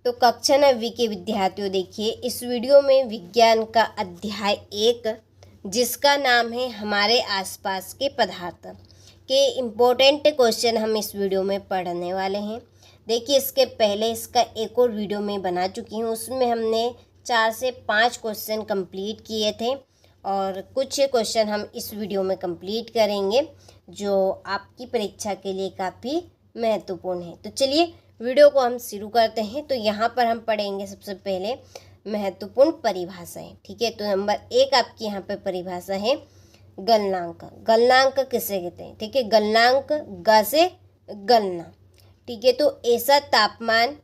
तो कक्षा 9वीं के विद्यार्थियों, देखिए इस वीडियो में विज्ञान का अध्याय 1 जिसका नाम है हमारे आसपास के पदार्थ के इम्पोर्टेंट क्वेश्चन हम इस वीडियो में पढ़ने वाले हैं। देखिए इसके पहले इसका एक और वीडियो मैं बना चुकी हूँ, उसमें हमने 4 से 5 क्वेश्चन कंप्लीट किए थे और कुछ क्वेश्चन हम इस वीडियो में कंप्लीट करेंगे जो आपकी परीक्षा के लिए काफ़ी महत्वपूर्ण है। तो चलिए वीडियो को हम शुरू करते हैं। तो यहाँ पर हम पढ़ेंगे सबसे पहले महत्वपूर्ण परिभाषाएं। ठीक है, तो नंबर 1 आपकी यहाँ पर परिभाषा है गलनांक। गलनांक किसे कहते हैं? ठीक है, गलनांक ग से गलना। ठीक है, तो ऐसा तापमान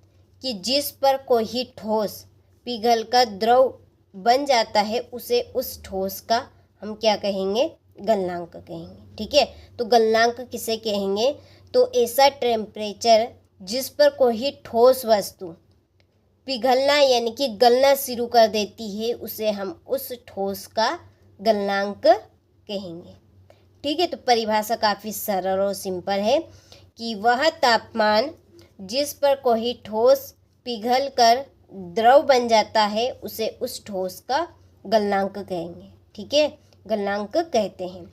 कि जिस पर कोई ठोस पिघलकर द्रव बन जाता है उसे उस ठोस का हम क्या कहेंगे? गलनांक कहेंगे। ठीक है, तो गलनांक किसे कहेंगे? तो ऐसा टेम्परेचर जिस पर कोई ठोस वस्तु पिघलना यानी कि गलना शुरू कर देती है उसे हम उस ठोस का गलनांक कहेंगे। ठीक है, तो परिभाषा काफ़ी सरल और सिंपल है कि वह तापमान जिस पर कोई ठोस पिघल कर द्रव बन जाता है उसे उस ठोस का गलनांक कहेंगे। ठीक है, गलनांक कहते हैं।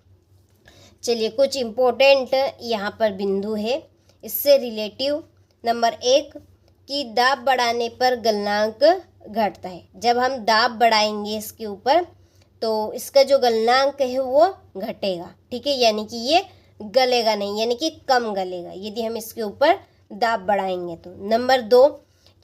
चलिए कुछ इम्पोर्टेंट यहाँ पर बिंदु है इससे रिलेटिव। नंबर 1 कि दाब बढ़ाने पर गलनांक घटता है। जब हम दाब बढ़ाएंगे इसके ऊपर तो इसका जो गलनांक है वो घटेगा। ठीक है, यानी कि ये गलेगा नहीं, यानी कि कम गलेगा यदि हम इसके ऊपर दाब बढ़ाएंगे तो। नंबर 2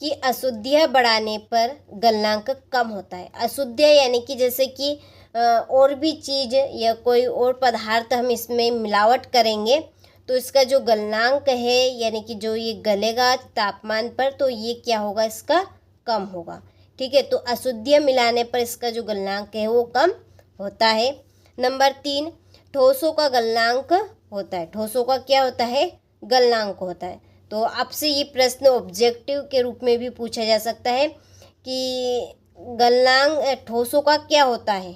कि अशुद्धियाँ बढ़ाने पर गलनांक कम होता है। अशुद्धियाँ यानी कि जैसे कि और भी चीज़ या कोई और पदार्थ हम इसमें मिलावट करेंगे तो इसका जो गलनांक है यानी कि जो ये गलेगा तापमान पर तो ये क्या होगा? इसका कम होगा। ठीक है, तो अशुद्धियाँ मिलाने पर इसका जो गलनांक है वो कम होता है। नंबर 3 ठोसों का गलनांक होता है। ठोसों का क्या होता है? गलनांक होता है। तो आपसे ये प्रश्न ऑब्जेक्टिव के रूप में भी पूछा जा सकता है कि गलनांक ठोसों का क्या होता है?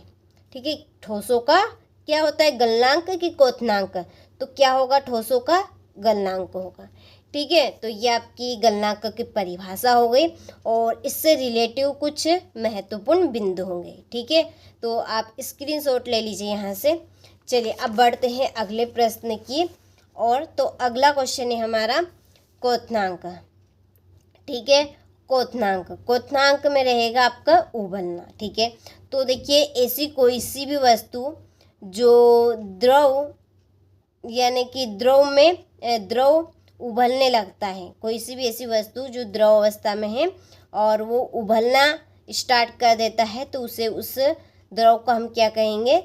ठीक है, ठोसों का क्या होता है? गलनांक कि क्वथनांक? तो क्या होगा? ठोसों का गलनांक होगा। ठीक है, तो ये आपकी गलनांक की परिभाषा हो गई और इससे रिलेटिव कुछ महत्वपूर्ण बिंदु होंगे। ठीक है, तो आप स्क्रीनशॉट ले लीजिए यहाँ से। चलिए अब बढ़ते हैं अगले प्रश्न की और। तो अगला क्वेश्चन है हमारा क्वथनांक। ठीक है, क्वथनांक। क्वथनांक में रहेगा आपका उबलना। ठीक है, तो देखिए ऐसी कोई सी भी वस्तु जो द्रव यानी कि द्रव उबलने लगता है, कोई सी भी ऐसी वस्तु जो द्रव अवस्था में है और वो उबलना स्टार्ट कर देता है तो उसे उस द्रव को हम क्या कहेंगे?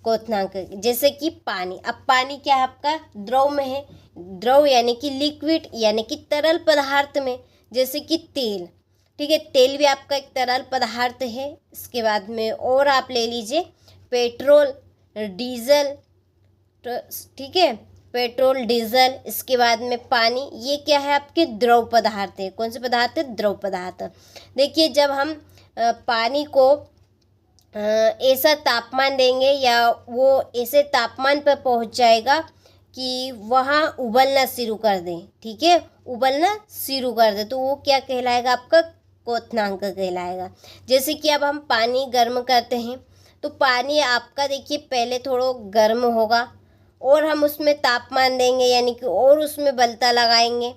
क्वथनांक। जैसे कि पानी। अब पानी क्या है? आपका द्रव में है। द्रव यानी कि लिक्विड यानी कि तरल पदार्थ में, जैसे कि तेल। ठीक है, तेल भी आपका एक तरल पदार्थ है। इसके बाद में और आप ले लीजिए पेट्रोल, डीजल। ठीक है, पेट्रोल, डीजल, इसके बाद में पानी, ये क्या है? आपके द्रव पदार्थ है। कौन से पदार्थ है? द्रव पदार्थ। देखिए जब हम पानी को ऐसा तापमान देंगे या वो ऐसे तापमान पर पहुंच जाएगा कि वहाँ उबलना शुरू कर दे। ठीक है, उबलना शुरू कर दे तो वो क्या कहलाएगा? आपका क्वथनांक कहलाएगा। जैसे कि अब हम पानी गर्म करते हैं तो पानी आपका देखिए पहले थोड़ा गर्म होगा और हम उसमें तापमान देंगे यानी कि और उसमें बलता लगाएंगे।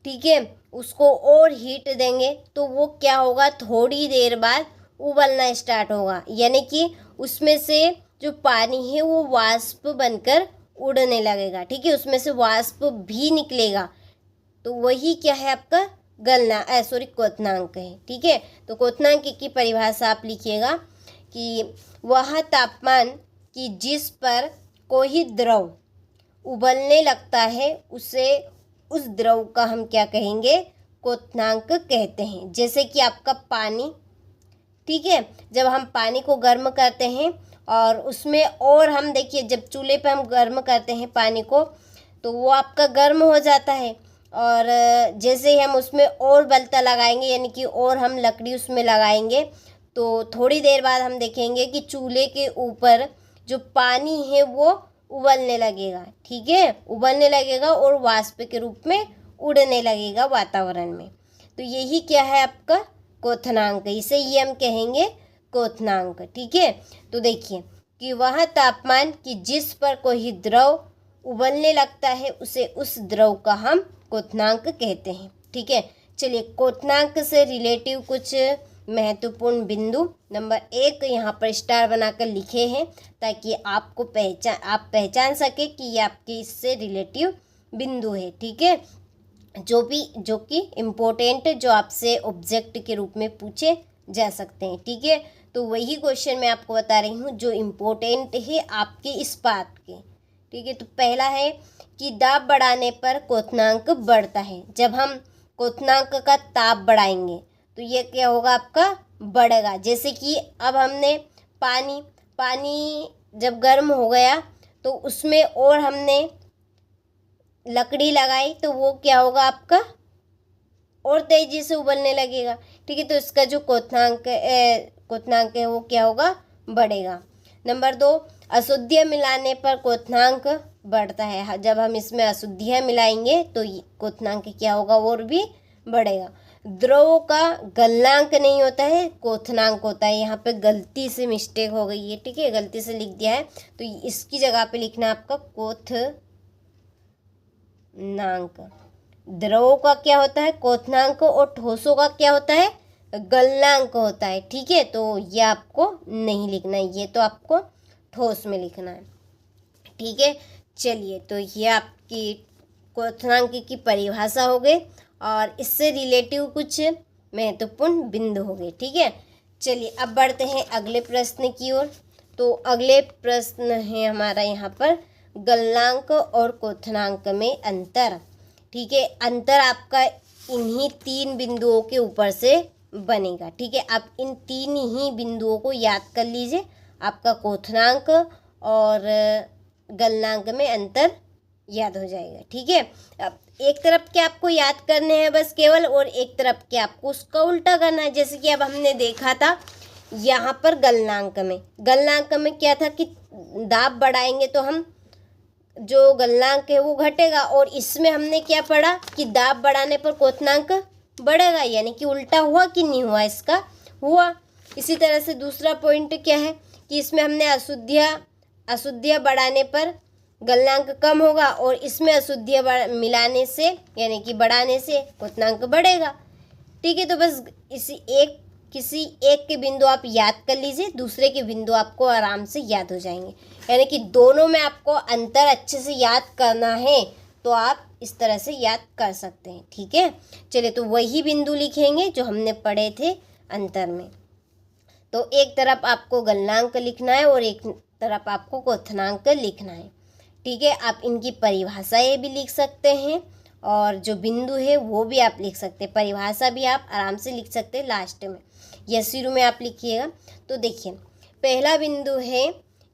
ठीक है, उसको और हीट देंगे तो वो क्या होगा? थोड़ी देर बाद उबलना स्टार्ट होगा, यानी कि उसमें से जो पानी है वो वाष्प बनकर उड़ने लगेगा। ठीक है, उसमें से वाष्प भी निकलेगा तो वही क्या है? आपका क्वथनांक है। ठीक है, तो क्वथनांक की परिभाषा आप लिखिएगा कि वह तापमान कि जिस पर कोई द्रव उबलने लगता है उसे उस द्रव का हम क्या कहेंगे? क्वथनांक कहते हैं। जैसे कि आपका पानी। ठीक है, जब हम पानी को गर्म करते हैं और उसमें और हम देखिए जब चूल्हे पे हम गर्म करते हैं पानी को तो वो आपका गर्म हो जाता है और जैसे ही हम उसमें और बलता लगाएंगे यानी कि और हम लकड़ी उसमें लगाएंगे तो थोड़ी देर बाद हम देखेंगे कि चूल्हे के ऊपर जो पानी है वो उबलने लगेगा। ठीक है, उबलने लगेगा और वाष्प के रूप में उड़ने लगेगा वातावरण में। तो यही क्या है आपका क्वथनांक, इसे ये हम कहेंगे क्वथनांक। ठीक है, तो देखिए कि वह तापमान कि जिस पर कोई द्रव उबलने लगता है उसे उस द्रव का हम क्वथनांक कहते हैं। ठीक है, चलिए क्वथनांक से रिलेटिव कुछ महत्वपूर्ण बिंदु नंबर 1 यहाँ पर स्टार बनाकर लिखे हैं ताकि आपको आप पहचान सके कि ये आपके इससे रिलेटिव बिंदु है। ठीक है, जो कि इम्पोर्टेंट, जो आपसे ऑब्जेक्ट के रूप में पूछे जा सकते हैं। ठीक है, तो वही क्वेश्चन मैं आपको बता रही हूँ जो इम्पोर्टेंट है आपके इस पार्ट के। ठीक है, तो पहला है कि दाब बढ़ाने पर क्वथनांक बढ़ता है। जब हम क्वथनांक का ताप बढ़ाएंगे तो ये क्या होगा, आपका बढ़ेगा। जैसे कि अब हमने पानी जब गर्म हो गया तो उसमें और हमने लकड़ी लगाई तो वो क्या होगा, आपका और तेजी से उबलने लगेगा। ठीक है, तो इसका जो क्वथनांक है वो क्या होगा, बढ़ेगा। नंबर 2, अशुद्धियाँ मिलाने पर क्वथनांक बढ़ता है। जब हम इसमें अशुद्धियाँ मिलाएंगे तो क्वथनांक क्या होगा, और भी बढ़ेगा। द्रव का गलनांक नहीं होता है, क्वथनांक होता है। यहाँ पे गलती से मिस्टेक हो गई है। ठीक है, गलती से लिख दिया है तो इसकी जगह पे लिखना है आपका क्वथनांक। द्रवों का क्या होता है, क्वथनांक, और ठोसों का क्या होता है, गलनांक होता है। ठीक है, तो ये आपको नहीं लिखना है, ये तो आपको ठोस में लिखना है। ठीक है, चलिए तो ये आपकी क्वथनांक की परिभाषा हो गई और इससे रिलेटिव कुछ महत्वपूर्ण बिंदु हो गए। ठीक है, चलिए अब बढ़ते हैं अगले प्रश्न की ओर। तो अगले प्रश्न है हमारा यहाँ पर गलनांक और क्वथनांक में अंतर। ठीक है, अंतर आपका इन्हीं 3 बिंदुओं के ऊपर से बनेगा। ठीक है, आप इन 3 ही बिंदुओं को याद कर लीजिए, आपका क्वथनांक और गलनांक में अंतर याद हो जाएगा। ठीक है, अब एक तरफ के आपको याद करने हैं बस केवल, और एक तरफ के आपको उसका उल्टा करना है। जैसे कि अब हमने देखा था यहाँ पर गलनांक में क्या था कि दाब बढ़ाएंगे तो हम जो गलनांक है वो घटेगा, और इसमें हमने क्या पढ़ा कि दाब बढ़ाने पर क्वथनांक बढ़ेगा। यानी कि उल्टा हुआ कि नहीं हुआ, इसका हुआ। इसी तरह से दूसरा पॉइंट क्या है कि इसमें हमने अशुद्धियाँ बढ़ाने पर गलनांक कम होगा, और इसमें अशुद्धियाँ मिलाने से यानी कि बढ़ाने से क्वथनांक बढ़ेगा। ठीक है, तो बस किसी एक के बिंदु आप याद कर लीजिए, दूसरे के बिंदु आपको आराम से याद हो जाएंगे। यानी कि दोनों में आपको अंतर अच्छे से याद करना है तो आप इस तरह से याद कर सकते हैं। ठीक है, चलिए तो वही बिंदु लिखेंगे जो हमने पढ़े थे अंतर में। तो एक तरफ आपको गलनांक लिखना है और एक तरफ आपको क्वथनांक लिखना है। ठीक है, आप इनकी परिभाषाएं भी लिख सकते हैं और जो बिंदु है वो भी आप लिख सकते हैं। परिभाषा भी आप आराम से लिख सकते हैं लास्ट में या शुरू में आप लिखिएगा। तो देखिए पहला बिंदु है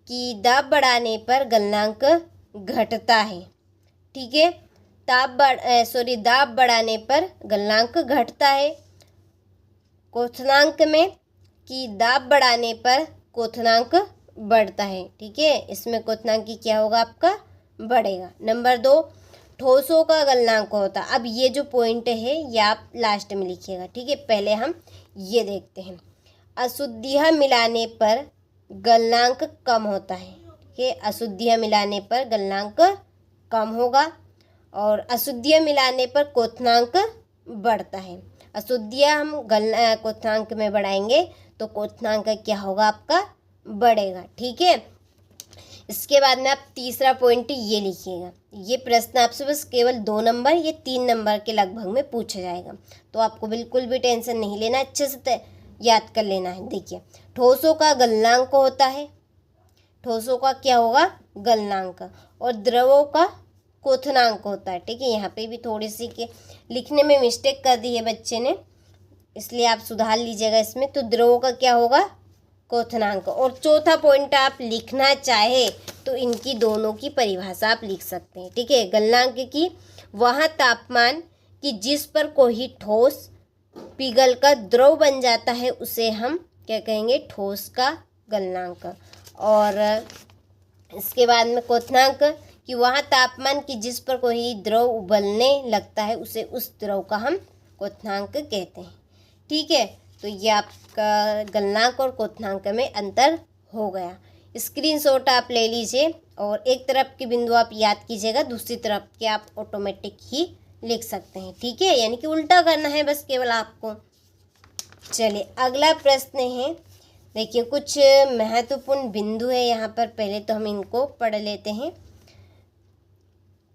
कि दाब बढ़ाने पर गलनांक घटता है। ठीक है, दाब बढ़ाने पर गलनांक घटता है। क्वथनांक में कि दाब बढ़ाने पर क्वथनांक बढ़ता है। ठीक है, इसमें क्वथनांक क्या होगा, आपका बढ़ेगा। नंबर 2, ठोसों का गलनांक होता। अब ये जो पॉइंट है ये आप लास्ट में लिखिएगा। ठीक है, पहले हम ये देखते हैं। अशुद्धियाँ मिलाने पर गलनांक कम होता है। ठीक है, अशुद्धियाँ मिलाने पर गलनांक कम होगा और अशुद्धियाँ मिलाने पर क्वथनांक बढ़ता है। अशुद्धियाँ हम क्वथनांक में बढ़ाएंगे तो क्वथनांक क्या होगा, आपका बढ़ेगा। ठीक है, इसके बाद में आप तीसरा पॉइंट ये लिखिएगा। ये प्रश्न आपसे बस केवल 2 नंबर या 3 नंबर के लगभग में पूछा जाएगा, तो आपको बिल्कुल भी टेंशन नहीं लेना, अच्छे से याद कर लेना है। देखिए ठोसों का गलनांक होता है, ठोसों का क्या होगा, गलनांक, और द्रवों का क्वथनांक होता है। ठीक है, यहाँ पे भी थोड़ी सी के लिखने में मिस्टेक कर दी है बच्चे ने, इसलिए आप सुधार लीजिएगा इसमें। तो द्रवों का क्या होगा, क्वथनांक। और चौथा पॉइंट आप लिखना चाहे तो इनकी दोनों की परिभाषा आप लिख सकते हैं। ठीक है, गलनांक की वहाँ तापमान कि जिस पर कोई ठोस पिघल कर द्रव बन जाता है उसे हम क्या कहेंगे, ठोस का गलनांक। और इसके बाद में क्वथनांक कि वहाँ तापमान कि जिस पर कोई द्रव उबलने लगता है उसे उस द्रव का हम क्वथनांक कहते हैं। ठीक है, तो ये आपका गलनांक और क्वथनांक में अंतर हो गया। स्क्रीनशॉट आप ले लीजिए और एक तरफ के बिंदु आप याद कीजिएगा, दूसरी तरफ के आप ऑटोमेटिक ही लिख सकते हैं। ठीक है, यानी कि उल्टा करना है बस केवल आपको। चलिए अगला प्रश्न है, देखिए कुछ महत्वपूर्ण बिंदु है यहाँ पर, पहले तो हम इनको पढ़ लेते हैं।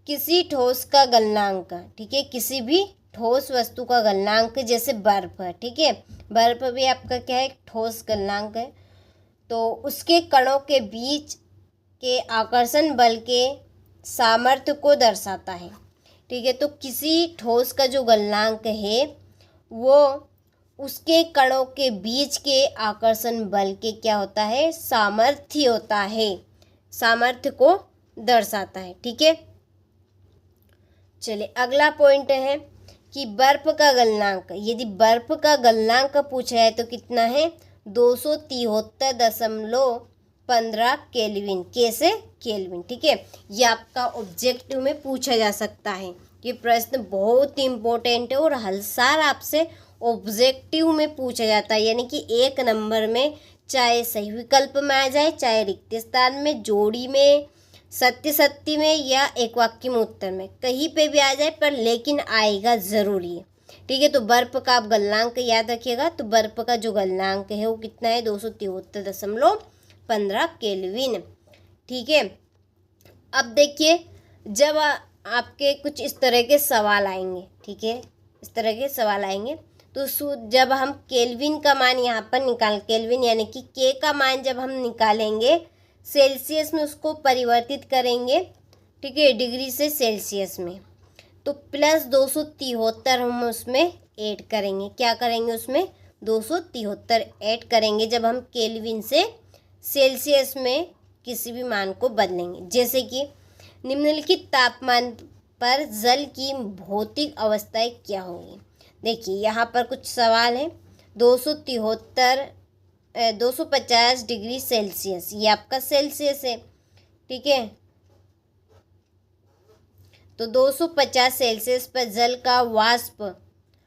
किसी ठोस का गलनांक, ठीक है, किसी भी ठोस वस्तु का गलनांक, जैसे बर्फ, ठीक है, बर्फ भी आपका क्या है, ठोस गलनांक है। तो उसके कणों के बीच के आकर्षण बल के सामर्थ्य को दर्शाता है। ठीक है, तो किसी ठोस का जो गलनांक है वो उसके कणों के बीच के आकर्षण बल के क्या होता है, सामर्थ्य होता है, सामर्थ्य को दर्शाता है। ठीक है, चलिए अगला पॉइंट है कि बर्फ का गलनांक, यदि बर्फ का गलनांक पूछा है तो कितना है, 273.15 केल्विन, कैसे केल्विन। ठीक है, ये आपका ऑब्जेक्टिव में पूछा जा सकता है। ये प्रश्न बहुत इंपॉर्टेंट है और हर साल आपसे ऑब्जेक्टिव में पूछा जाता है, यानी कि 1 नंबर में, चाहे सही विकल्प में आ जाए, चाहे रिक्त स्थान में, जोड़ी में, सत्य सत्य में या एक वाक्य में उत्तर में, कहीं पे भी आ जाए, पर लेकिन आएगा ज़रूरी है। ठीक है, तो बर्फ का आप गलनांक याद रखिएगा। तो बर्फ का जो गलनांक है वो कितना है, 273.15 केल्विन। ठीक है, अब देखिए जब आपके कुछ इस तरह के सवाल आएंगे, ठीक है, इस तरह के सवाल आएंगे, तो जब हम केल्विन का मान यहाँ पर केल्विन यानी कि के का मान जब हम निकालेंगे सेल्सियस में, उसको परिवर्तित करेंगे, ठीक है, डिग्री से सेल्सियस में, तो प्लस 273 हम उसमें ऐड करेंगे। क्या करेंगे उसमें, 273 ऐड करेंगे जब हम केल्विन से सेल्सियस में किसी भी मान को बदलेंगे। जैसे कि निम्नलिखित तापमान पर जल की भौतिक अवस्थाएं क्या होंगी। देखिए यहाँ पर कुछ सवाल है, 250 डिग्री सेल्सियस, ये आपका सेल्सियस है। ठीक है, तो 250 सेल्सियस पर जल का वाष्प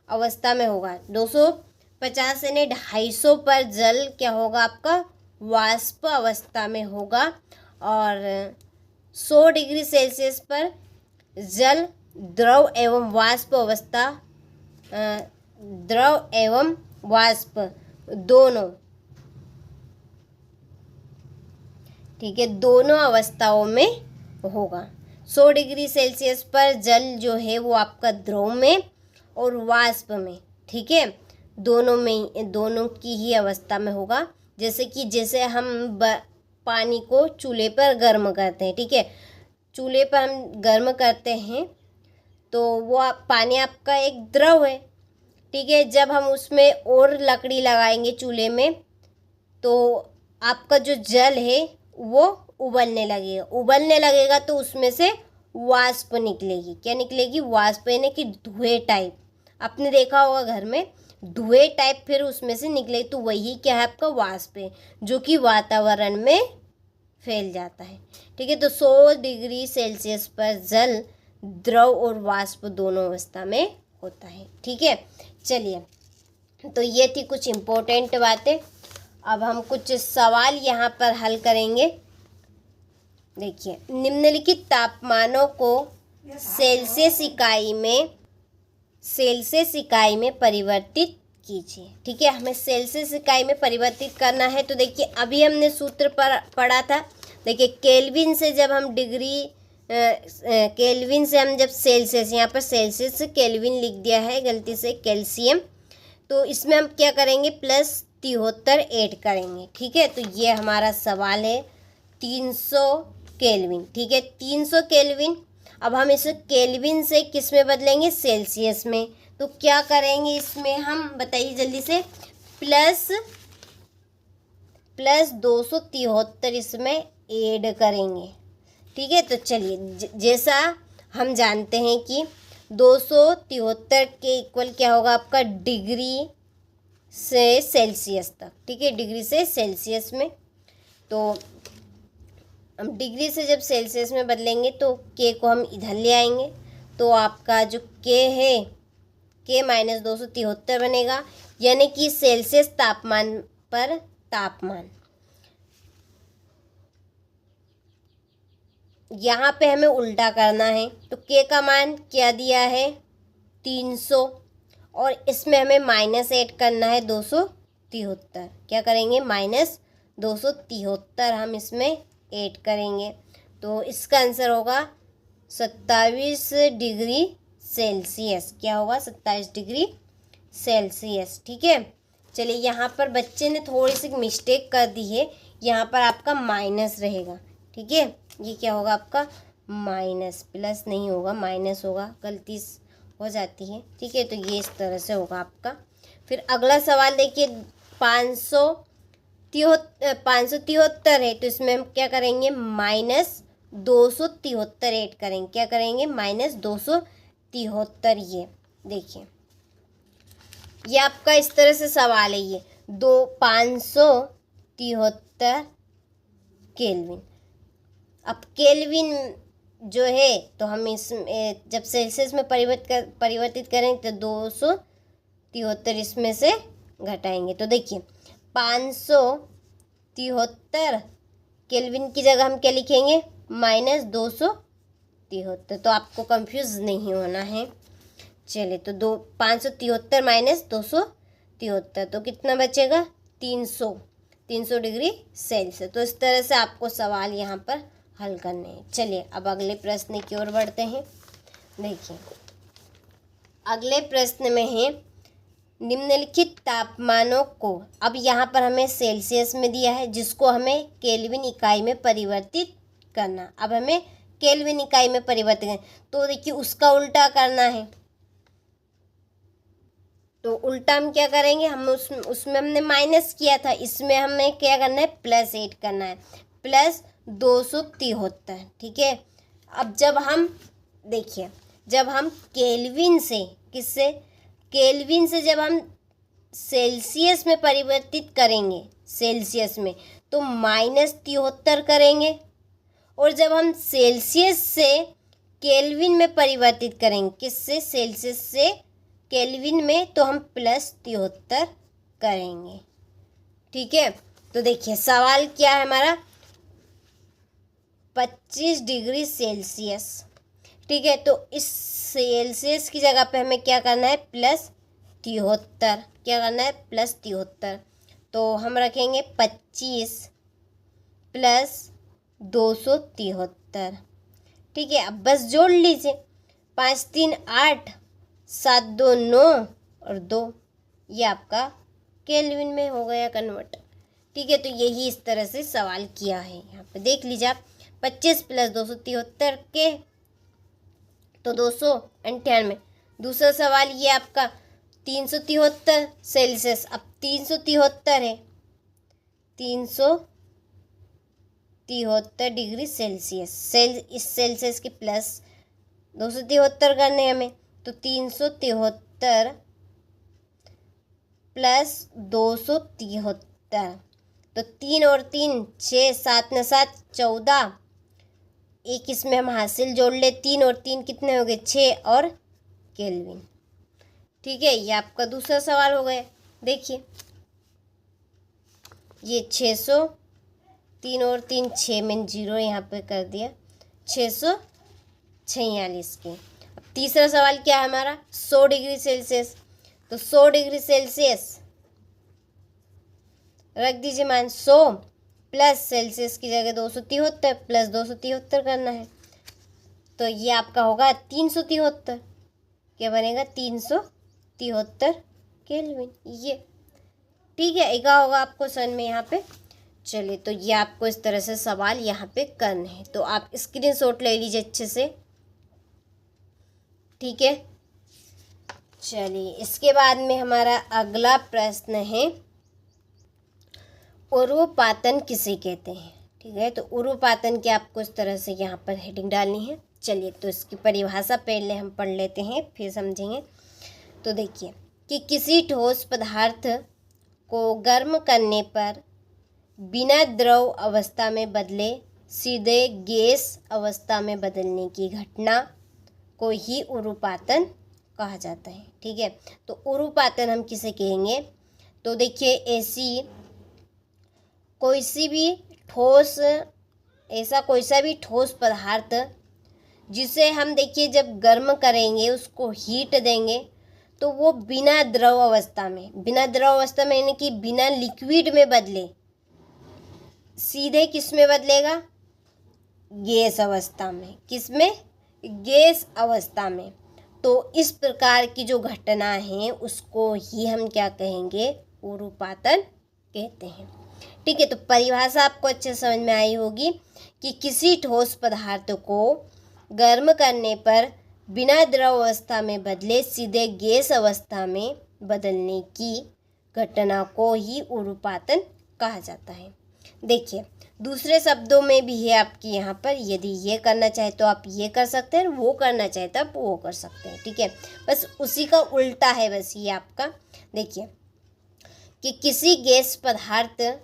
अवस्था में होगा। 250 यानी 250 पर जल क्या होगा आपका, वाष्प अवस्था में होगा। और 100 डिग्री सेल्सियस पर जल द्रव एवं वाष्प अवस्था, द्रव एवं वाष्प दोनों, ठीक है, दोनों अवस्थाओं में होगा। 100 डिग्री सेल्सियस पर जल जो है वो आपका द्रव में और वाष्प में, ठीक है, दोनों में, दोनों की ही अवस्था में होगा। जैसे हम पानी को चूल्हे पर गर्म करते हैं, ठीक है, चूल्हे पर हम गर्म करते हैं तो वो पानी आपका एक द्रव है। ठीक है, जब हम उसमें और लकड़ी लगाएंगे चूल्हे में तो आपका जो जल है वो उबलने लगेगा तो उसमें से वाष्प निकलेगी। क्या निकलेगी, वाष्प, यानी कि धुएं टाइप। आपने देखा होगा घर में धुएं टाइप फिर उसमें से निकले, तो वही क्या है आपका वाष्प है, जो कि वातावरण में फैल जाता है। ठीक है, तो 100 डिग्री सेल्सियस पर जल द्रव और वाष्प दोनों अवस्था में होता है। ठीक है, चलिए, तो ये थी कुछ इम्पोर्टेंट बातें। अब हम कुछ सवाल यहाँ पर हल करेंगे। देखिए, निम्नलिखित तापमानों को सेल्सियस इकाई में परिवर्तित कीजिए। ठीक है, हमें सेल्सियस इकाई में परिवर्तित करना है। तो देखिए अभी हमने सूत्र पर पढ़ा था। देखिए केल्विन से जब हम केल्विन से हम जब सेल्सियस, यहाँ पर सेल्सियस से केल्विन लिख दिया है गलती से, कैल्शियम, तो इसमें हम क्या करेंगे, प्लस 73 ऐड करेंगे। ठीक है, तो ये हमारा सवाल है 300 केल्विन। ठीक है, 300 केल्विन। अब हम इसे केल्विन से किस में बदलेंगे, सेल्सियस में। तो क्या करेंगे इसमें हम, बताइए जल्दी से, प्लस 273 इसमें ऐड करेंगे। ठीक है, तो चलिए, जैसा हम जानते हैं कि 273 के इक्वल क्या होगा आपका, डिग्री से सेल्सियस तक। ठीक है, डिग्री से सेल्सियस में, तो हम डिग्री से जब सेल्सियस में बदलेंगे तो के को हम इधर ले आएंगे, तो आपका जो के है, K माइनस 273 बनेगा, यानी कि सेल्सियस तापमान पर तापमान। यहाँ पे हमें उल्टा करना है, तो K का मान क्या दिया है 300, और इसमें हमें माइनस ऐड करना है 273। क्या करेंगे, माइनस 273 हम इसमें ऐड करेंगे, तो इसका आंसर होगा 27 डिग्री सेल्सियस। क्या होगा, 27 डिग्री सेल्सियस। ठीक है, चलिए यहाँ पर बच्चे ने थोड़ी सी मिस्टेक कर दी है, यहाँ पर आपका माइनस रहेगा। ठीक है, ये क्या होगा आपका माइनस, प्लस नहीं होगा, माइनस होगा, गलती हो जाती है। ठीक है, तो ये इस तरह से होगा आपका। फिर अगला सवाल देखिए, 573 है, तो इसमें हम क्या करेंगे, माइनस 273 ऐड करेंगे। क्या करेंगे, माइनस 273। ये देखिए, ये आपका इस तरह से सवाल है। ये 573 केल्विन। अब केल्विन जो है, तो हम इस जब सेल्सियस में परिवर्तित करें तो 273 इसमें से घटाएंगे। तो देखिए 573 केल्विन की जगह हम क्या लिखेंगे, माइनस 273, तो आपको कंफ्यूज नहीं होना है। चलिए, तो 573 माइनस 273, तो कितना बचेगा 300 डिग्री सेल्सियस। तो इस तरह से आपको सवाल यहाँ पर हल करने हैं। चलिए अब अगले प्रश्न की ओर बढ़ते हैं। देखिए अगले प्रश्न में है, निम्नलिखित तापमानों को, अब यहाँ पर हमें सेल्सियस में दिया है, जिसको हमें केल्विन इकाई में परिवर्तित करना। अब हमें केल्विन इकाई में परिवर्तित करना, तो देखिए उसका उल्टा करना है। तो उल्टा हम क्या करेंगे, हम उसमें हमने माइनस किया था, इसमें हमें क्या करना है, प्लस ऐड करना है, प्लस 273। ठीक है, अब जब हम देखिए, जब हम केल्विन से, किससे, केल्विन से जब हम सेल्सियस में परिवर्तित करेंगे, सेल्सियस में, तो माइनस 73 करेंगे, और जब हम सेल्सियस से केल्विन में परिवर्तित करेंगे, किससे, सेल्सियस से केल्विन में, तो हम प्लस 73 करेंगे। ठीक है, तो देखिए सवाल क्या है हमारा, 25 डिग्री सेल्सियस। ठीक है, तो इस सेल्सियस की जगह पे हमें क्या करना है, प्लस 73। क्या करना है, प्लस 73, तो हम रखेंगे 25 प्लस 273। ठीक है, अब बस जोड़ लीजिए, 5 3 8, 7 2 9 और 2, ये आपका केल्विन में हो गया कन्वर्ट। ठीक है, तो यही इस तरह से सवाल किया है। यहाँ पे देख लीजिए आप, 25 प्लस 273 के, तो 298। दूसरा सवाल ये आपका 373 सेल्सियस। अब 373 है, 373 डिग्री सेल्सियस। इस सेल्सियस के प्लस 273 करने हमें, तो 373 प्लस 273, तो 3 और 3 6, 7 न 7 14, एक इसमें हम हासिल जोड़ ले, 3 और 3 कितने हो गए, 6 और केल्विन। ठीक है, ये आपका दूसरा सवाल हो गया। देखिए ये 600, 3 और 3 6 में 0 यहाँ पे कर दिया, 646 के। अब तीसरा सवाल क्या है हमारा, 100 डिग्री सेल्सियस। तो 100 डिग्री सेल्सियस रख दीजिए मान 100 प्लस सेल्सियस की जगह 273 प्लस 273 करना है, तो ये आपका होगा 373। क्या बनेगा, 373 केल्विन। ये ठीक है, एक होगा आपको सन में यहाँ पे। चलिए, तो ये आपको इस तरह से सवाल यहाँ पे करने हैं, तो आप स्क्रीनशॉट ले लीजिए अच्छे से। ठीक है, चलिए इसके बाद में हमारा अगला प्रश्न है, उर्वपातन किसे कहते हैं। ठीक है, तो उर्वपातन की आपको इस तरह से यहाँ पर हेडिंग डालनी है। चलिए, तो इसकी परिभाषा पहले हम पढ़ लेते हैं, फिर समझेंगे। तो देखिए कि किसी ठोस पदार्थ को गर्म करने पर बिना द्रव अवस्था में बदले सीधे गैस अवस्था में बदलने की घटना को ही उर्वपातन कहा जाता है। ठीक है, तो उरुपातन हम किसे कहेंगे? तो देखिए ऐसा कोई सा भी ठोस पदार्थ जिसे हम देखिए जब गर्म करेंगे, उसको हीट देंगे, तो वो बिना द्रव अवस्था में यानी कि बिना लिक्विड में बदले सीधे किस में बदलेगा? गैस अवस्था में। किस में? गैस अवस्था में। तो इस प्रकार की जो घटना है उसको ही हम क्या कहेंगे? उरुपातन कहते हैं। ठीक है, तो परिभाषा आपको अच्छे समझ में आई होगी कि किसी ठोस पदार्थ को गर्म करने पर बिना द्रव अवस्था में बदले सीधे गैस अवस्था में बदलने की घटना को ही उरुपातन कहा जाता है। देखिए दूसरे शब्दों में भी है आपकी यहाँ पर, यदि ये करना चाहे तो आप ये कर सकते हैं, वो करना चाहे तो आप वो कर सकते हैं। ठीक है, बस उसी का उल्टा है बस ये आपका। देखिए कि किसी गैस पदार्थ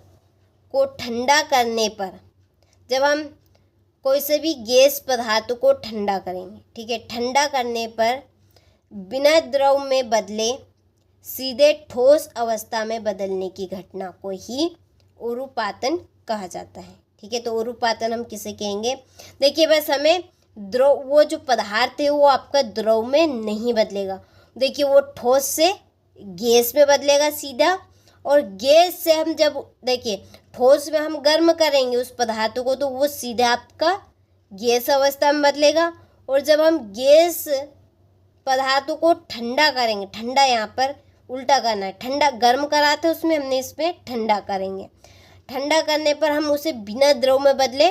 को ठंडा करने पर, जब हम कोई से भी गैस पदार्थ को ठंडा करेंगे, ठीक है, ठंडा करने पर बिना द्रव में बदले सीधे ठोस अवस्था में बदलने की घटना को ही उरुपातन कहा जाता है। ठीक है, तो उरुपातन हम किसे कहेंगे? देखिए बस हमें द्रव, वो जो पदार्थ है वो आपका द्रव में नहीं बदलेगा। देखिए वो ठोस से गैस में बदलेगा सीधा, और गैस से हम जब देखिए ठोस में हम गर्म करेंगे उस पदार्थ को, तो वो सीधा आपका गैस अवस्था में बदलेगा। और जब हम गैस पदार्थों को ठंडा करेंगे, ठंडा यहाँ पर उल्टा करना है, ठंडा गर्म कराते उसमें हमने इसमें ठंडा करेंगे, ठंडा करने पर हम उसे बिना द्रव में बदले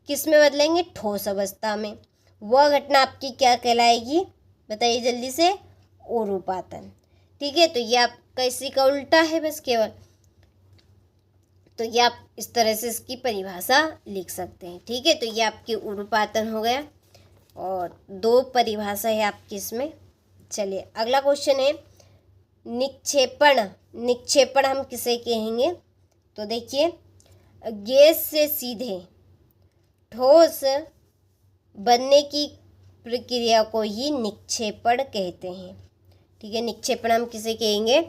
किस में बदलेंगे? ठोस अवस्था में। वह घटना आपकी क्या कहलाएगी? बताइए जल्दी से। उरुपातन। ठीक है, तो ये आपका इसी का उल्टा है बस केवल। तो ये आप इस तरह से इसकी परिभाषा लिख सकते हैं। ठीक है, तो ये आपकी उरुपातन हो गया, और 2 परिभाषा है आपकी इसमें। चलिए अगला क्वेश्चन है निक्षेपण। निक्षेपण हम किसे कहेंगे? तो देखिए गैस से सीधे ठोस बनने की प्रक्रिया को ही निक्षेपण कहते हैं। ठीक है, निक्षेपण हम किसे कहेंगे?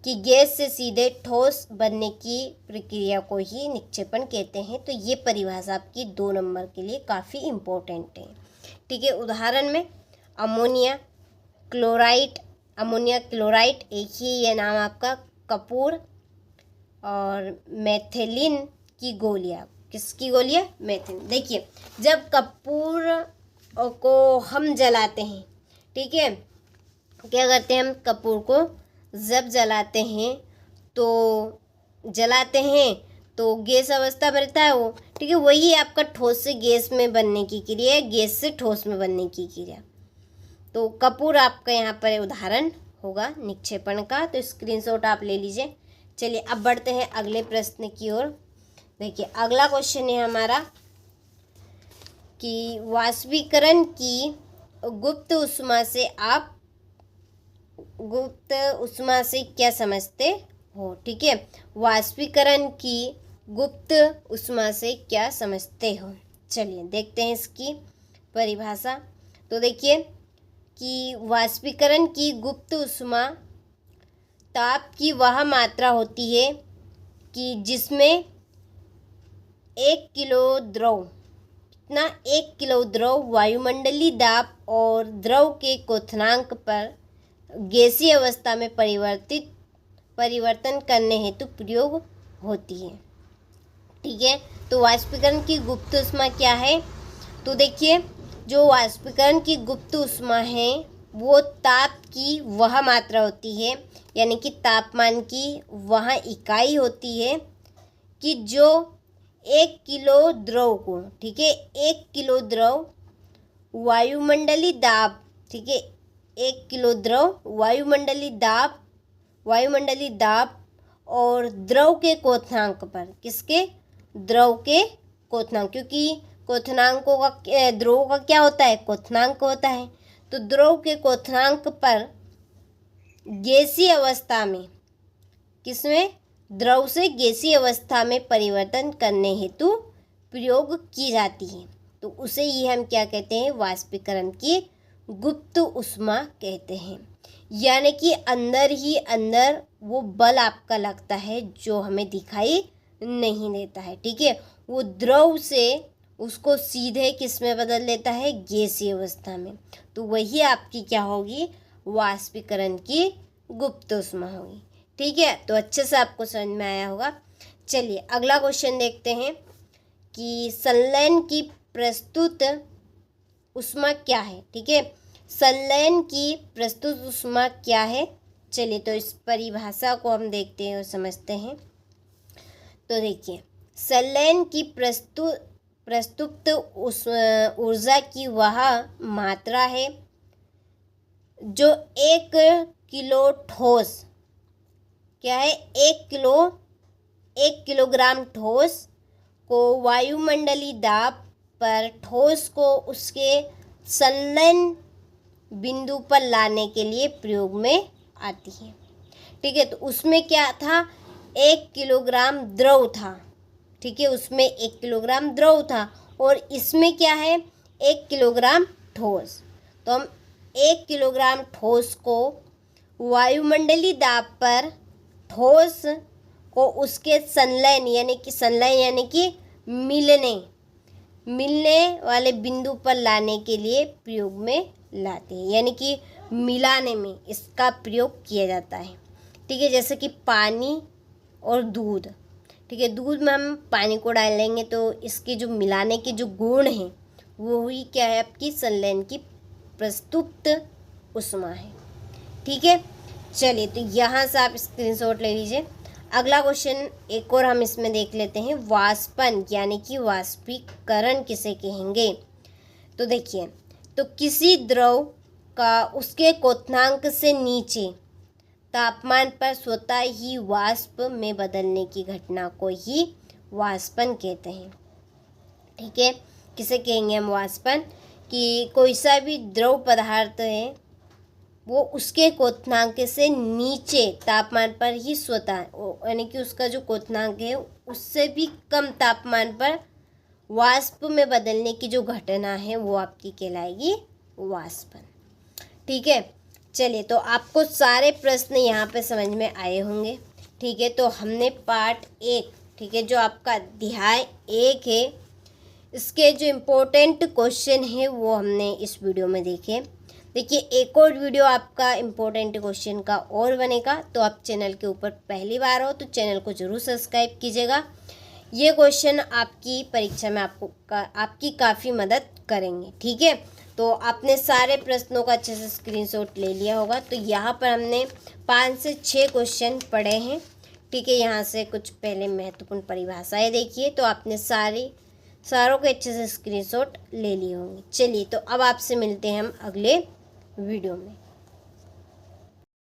कि गैस से सीधे ठोस बनने की प्रक्रिया को ही निक्षेपण कहते हैं। तो ये परिभाषा आपकी 2 नंबर के लिए काफ़ी इम्पोर्टेंट है। ठीक है, उदाहरण में अमोनिया क्लोराइड एक ही ये नाम आपका, कपूर और मेथिलीन की गोलियाँ। किसकी गोलियाँ? मेथिलीन। देखिए जब कपूर को हम जलाते हैं, ठीक है, क्या करते हैं हम? कपूर को जब जलाते हैं तो गैस अवस्था में रहता है वो। ठीक है, वही आपका ठोस से गैस में बनने की क्रिया है, गैस से ठोस में बनने की क्रिया। तो कपूर आपका यहाँ पर उदाहरण होगा निक्षेपण का, तो स्क्रीनशॉट आप ले लीजिए। चलिए अब बढ़ते हैं अगले प्रश्न की ओर। देखिए अगला क्वेश्चन है हमारा कि वाष्पीकरण की गुप्त उष्मा से क्या समझते हो? ठीक है, वाष्पीकरण की गुप्त उष्मा से क्या समझते हो? चलिए देखते हैं इसकी परिभाषा। तो देखिए कि वाष्पीकरण की गुप्त उष्मा ताप की वह मात्रा होती है कि जिसमें 1 किलो द्रव वायुमंडलीय दाब और द्रव के क्वथनांक पर गैसीय अवस्था में परिवर्तन करने हेतु प्रयोग होती है। ठीक है, तो वाष्पीकरण की गुप्त उष्मा क्या है? तो देखिए जो वाष्पीकरण की गुप्त उष्मा है वो ताप की वह मात्रा होती है, यानी कि तापमान की वह इकाई होती है कि जो 1 किलो द्रव को, ठीक है, 1 किलो द्रव वायुमंडलीय दाब, ठीक है, 1 किलो द्रव वायुमंडलीय दाब और द्रव के क्वथनांक पर, किसके? द्रव के क्वथनांक, क्योंकि क्वथनांकों का द्रव का क्या होता है? क्वथनांक होता है। तो द्रव के क्वथनांक पर गैसीय अवस्था में, किसमें? द्रव से गैसीय अवस्था में परिवर्तन करने हेतु प्रयोग की जाती है। तो उसे ही हम क्या कहते हैं? वाष्पीकरण की गुप्त ऊष्मा कहते हैं। यानी कि अंदर ही अंदर वो बल आपका लगता है जो हमें दिखाई नहीं देता है, ठीक है। वो द्रव से उसको सीधे किस में बदल देता है, गैसीय अवस्था में। तो वही आपकी क्या होगी, वाष्पीकरण की गुप्त ऊष्मा होगी, ठीक है। तो अच्छे से आपको समझ में आया होगा। चलिए अगला क्वेश्चन देखते हैं कि संलयन की प्रस्तुत ऊष्मा क्या है, ठीक है। संलयन की प्रस्तुत ऊष्मा क्या है, चलिए तो इस परिभाषा को हम देखते हैं और समझते हैं। तो देखिए, संलयन की प्रस्तुत ऊर्जा की वह मात्रा है जो 1 किलो ठोस, क्या है, 1 किलोग्राम ठोस को वायुमंडलीय दाब पर ठोस को उसके संलयन बिंदु पर लाने के लिए प्रयोग में आती है, ठीक है। तो उसमें क्या था, 1 किलोग्राम द्रव था, ठीक है। उसमें 1 किलोग्राम द्रव था और इसमें क्या है, 1 किलोग्राम ठोस। तो हम 1 किलोग्राम ठोस को वायुमंडलीय दाब पर ठोस को उसके संलयन यानी कि मिलने वाले बिंदु पर लाने के लिए प्रयोग में लाते हैं, यानी कि मिलाने में इसका प्रयोग किया जाता है, ठीक है। जैसे कि पानी और दूध, ठीक है। दूध में हम पानी को डालेंगे तो इसके जो मिलाने के जो गुण हैं वो ही क्या है, आपकी संलयन की प्रस्तुत ऊष्मा है, ठीक है। चलिए तो यहाँ से आप स्क्रीनशॉट ले लीजिए। अगला क्वेश्चन एक और हम इसमें देख लेते हैं, वाष्पन यानी कि वाष्पीकरण किसे कहेंगे। तो देखिए, तो किसी द्रव का उसके क्वथनांक से नीचे तापमान पर स्वतः ही वाष्प में बदलने की घटना को ही वाष्पन कहते हैं, ठीक है। किसे कहेंगे हम वाष्पन, कि कोई सा भी द्रव पदार्थ है वो उसके क्वथनांक से नीचे तापमान पर ही स्वतः, यानी कि उसका जो क्वथनांक है उससे भी कम तापमान पर वाष्प में बदलने की जो घटना है वो आपकी कहलाएगी वाष्पन, ठीक है। चलिए तो आपको सारे प्रश्न यहाँ पे समझ में आए होंगे, ठीक है। तो हमने पार्ट 1, ठीक है, जो आपका अध्याय 1 है, इसके जो इम्पोर्टेंट क्वेश्चन है वो हमने इस वीडियो में देखे। देखिए एक और वीडियो आपका इम्पोर्टेंट क्वेश्चन का और बनेगा, तो आप चैनल के ऊपर पहली बार हो तो चैनल को ज़रूर सब्सक्राइब कीजिएगा। ये क्वेश्चन आपकी परीक्षा में आपकी काफ़ी मदद करेंगे, ठीक है। तो आपने सारे प्रश्नों का अच्छे से स्क्रीनशॉट ले लिया होगा। तो यहाँ पर हमने 5 से 6 क्वेश्चन पढ़े हैं, ठीक है। यहाँ से कुछ पहले महत्वपूर्ण परिभाषाएं देखिए, तो आपने सारों के अच्छे से स्क्रीनशॉट ले लिए होंगे। चलिए तो अब आपसे मिलते हैं हम अगले वीडियो में।